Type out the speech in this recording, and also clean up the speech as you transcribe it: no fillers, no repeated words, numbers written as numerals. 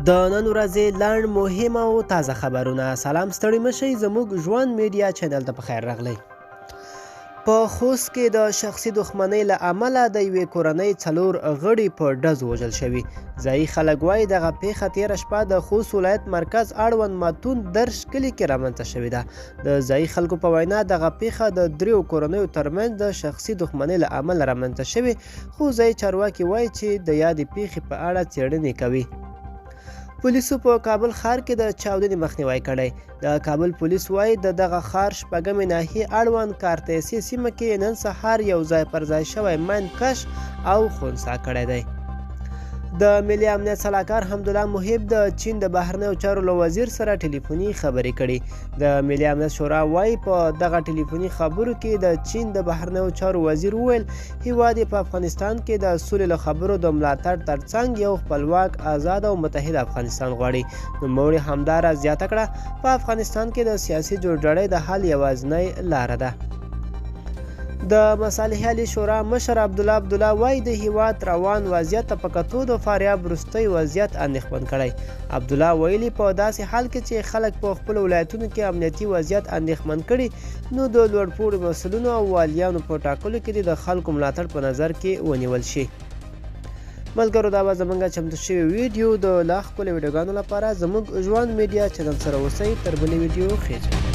د نن ورځې لنډ مهم او تازه خبرونه. سلام ستړي مشئ، زموږ ژوند میډیا چینل ته پخیر راغلی. په خوست کې د شخصي دښمنۍ له امله د یوې کورنۍ 4 غړي په ډزو وژل شوي. ځایي خلک وایي دغه پیښه تېره شپه د خوست ولایت مرکز اړوند ماتون درش کلي کې رامنځته شوې ده. د ځایي خلکو په وینا دغه پیښه د 3 کورنیو ترمنځ د شخصي دښمنۍ له امله رامنځته شوې، خو ځایي چارواکي وایي چې د یادې پیښې په اړه څېړنې کوي. پولیسو په کابل ښار کې د چاودنې مخنیوی کړی. د کابل پولیس وایي د دغه ښار شپږمې ناحیې اړوند کارتیسي سیمه کې نن سهار یو ځای پر ځای شوی ماین کش او خنثی کړی دی. د ملي امنیت سلاکار حمدالله محب د چین د بهرنیو چارو له وزیر سره ټلیفوني خبرې کړي. د ملي امنیت شورا وایي په دغه ټلیفوني خبرو کې د چین د بهرنیو چارو وزیر وویل هیواد په افغانستان کې د سولې له خبرو د ملاتړ ترڅنګ یو خپلواک، آزاد او متحد افغانستان غواړي. نوموړي همدارا زیاته کړه په افغانستان کې د سیاسي جوړجاړي د حل یوازینۍ لاره ده. د مصالح علي شورا مشر عبدالله وایي د هیواد روان وضعیت ته په کتو د فاریاب وروستی وضعیت اندېښمن کړی. عبدالله ویلي په داسې حال کې چې خلک په خپلو ولایتونو کې امنیتي وضعیت اندېښمن کړي، نو د لوړپوړو مسؤلینو او والیانو په ټاکلو کې د خلکو ملاتړ په نظر کې ونیول شي. ملګرو، دا به زموږ چمتو شوی ویډیو. د لا ښکلې ویډیوګانو لپاره زموږ ژوند میډیا چینل سره اوسئ. تر بلې ویډیو خېژئ.